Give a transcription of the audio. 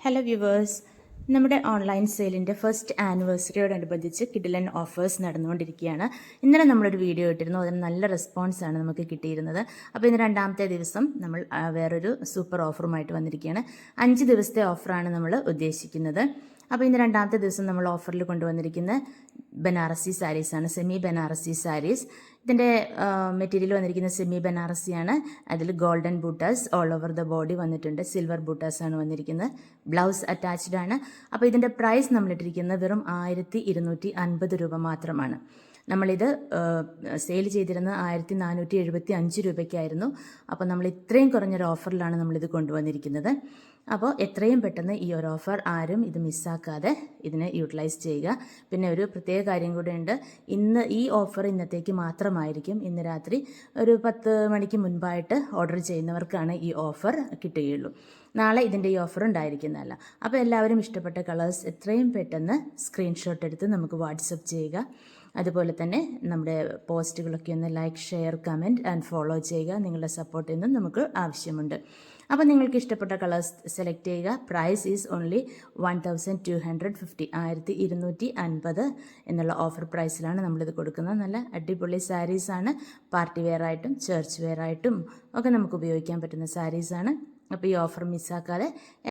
Hello viewers, നമ്മുടെ online സെയിലിൻ്റെ first ആനിവേഴ്സറിയോടനുബന്ധിച്ച് കിഡിലൻ offers നടന്നുകൊണ്ടിരിക്കുകയാണ്. ഇന്നലെ നമ്മളൊരു വീഡിയോ ഇട്ടിരുന്നു, അതിന് നല്ല റെസ്പോൺസാണ് നമുക്ക് കിട്ടിയിരുന്നത്. അപ്പോൾ ഇന്ന് രണ്ടാമത്തെ ദിവസം നമ്മൾ വേറൊരു സൂപ്പർ ഓഫറുമായിട്ട് വന്നിരിക്കുകയാണ്. 5 ദിവസത്തെ ഓഫറാണ് നമ്മൾ ഉദ്ദേശിക്കുന്നത്. അപ്പോൾ ഇന്ന് രണ്ടാമത്തെ ദിവസം നമ്മൾ ഓഫറിൽ കൊണ്ടുവന്നിരിക്കുന്ന ബനാറസി സാരീസാണ്, സെമി ബനാറസി സാരീസ്. ഇതിൻ്റെ മെറ്റീരിയൽ വന്നിരിക്കുന്ന സെമി ബനാറസിയാണ്. അതിൽ golden buttas all over the body വന്നിട്ടുണ്ട്. സിൽവർ ബൂട്ടാസ് ആണ് വന്നിരിക്കുന്നത്. ബ്ലൗസ് അറ്റാച്ച്ഡ് ആണ്. അപ്പോൾ ഇതിൻ്റെ പ്രൈസ് നമ്മളിട്ടിരിക്കുന്നത് വെറും 1250 രൂപ മാത്രമാണ്. നമ്മളിത് സെയിൽ ചെയ്തിരുന്നത് 1475 രൂപയ്ക്കായിരുന്നു. അപ്പോൾ നമ്മൾ ഇത്രയും കുറഞ്ഞൊരു ഓഫറിലാണ് നമ്മളിത് കൊണ്ടുവന്നിരിക്കുന്നത്. അപ്പോൾ എത്രയും പെട്ടെന്ന് ഈ ഒരു ഓഫർ ആരും ഇത് മിസ്സാക്കാതെ ഇതിനെ യൂട്ടിലൈസ് ചെയ്യുക. പിന്നെ ഒരു പ്രത്യേക കാര്യം കൂടെ ഉണ്ട്. ഈ ഓഫർ ഇന്നത്തേക്ക് മാത്രമായിരിക്കും. ഇന്ന് രാത്രി ഒരു 10 മണിക്ക് മുൻപായിട്ട് ഓർഡർ ചെയ്യുന്നവർക്കാണ് ഈ ഓഫർ കിട്ടുകയുള്ളൂ. നാളെ ഇതിൻ്റെ ഈ ഓഫർ ഉണ്ടായിരിക്കുന്നതല്ല. അപ്പോൾ എല്ലാവരും ഇഷ്ടപ്പെട്ട കളേഴ്സ് എത്രയും പെട്ടെന്ന് സ്ക്രീൻഷോട്ട് എടുത്ത് നമുക്ക് വാട്സപ്പ് ചെയ്യുക. അതുപോലെ തന്നെ നമ്മുടെ പോസ്റ്റുകളൊക്കെ ഒന്ന് like, share, comment and follow ചെയ്യുക. നിങ്ങളുടെ സപ്പോർട്ട് ഇന്നും നമുക്ക് ആവശ്യമുണ്ട്. അപ്പോൾ നിങ്ങൾക്ക് ഇഷ്ടപ്പെട്ട കളേഴ്സ് സെലക്ട് ചെയ്യുക. പ്രൈസ് ഈസ് ഓൺലി 1250, 1250 എന്നുള്ള ഓഫർ പ്രൈസിലാണ് നമ്മളിത് കൊടുക്കുന്നത്. നല്ല അടിപൊളി സാരീസാണ്. പാർട്ടി വെയർ ആയിട്ടും ചർച്ച് വെയർ ആയിട്ടും ഒക്കെ നമുക്ക് ഉപയോഗിക്കാൻ പറ്റുന്ന സാരീസാണ്. അപ്പോൾ ഈ ഓഫർ മിസ്സാക്കാതെ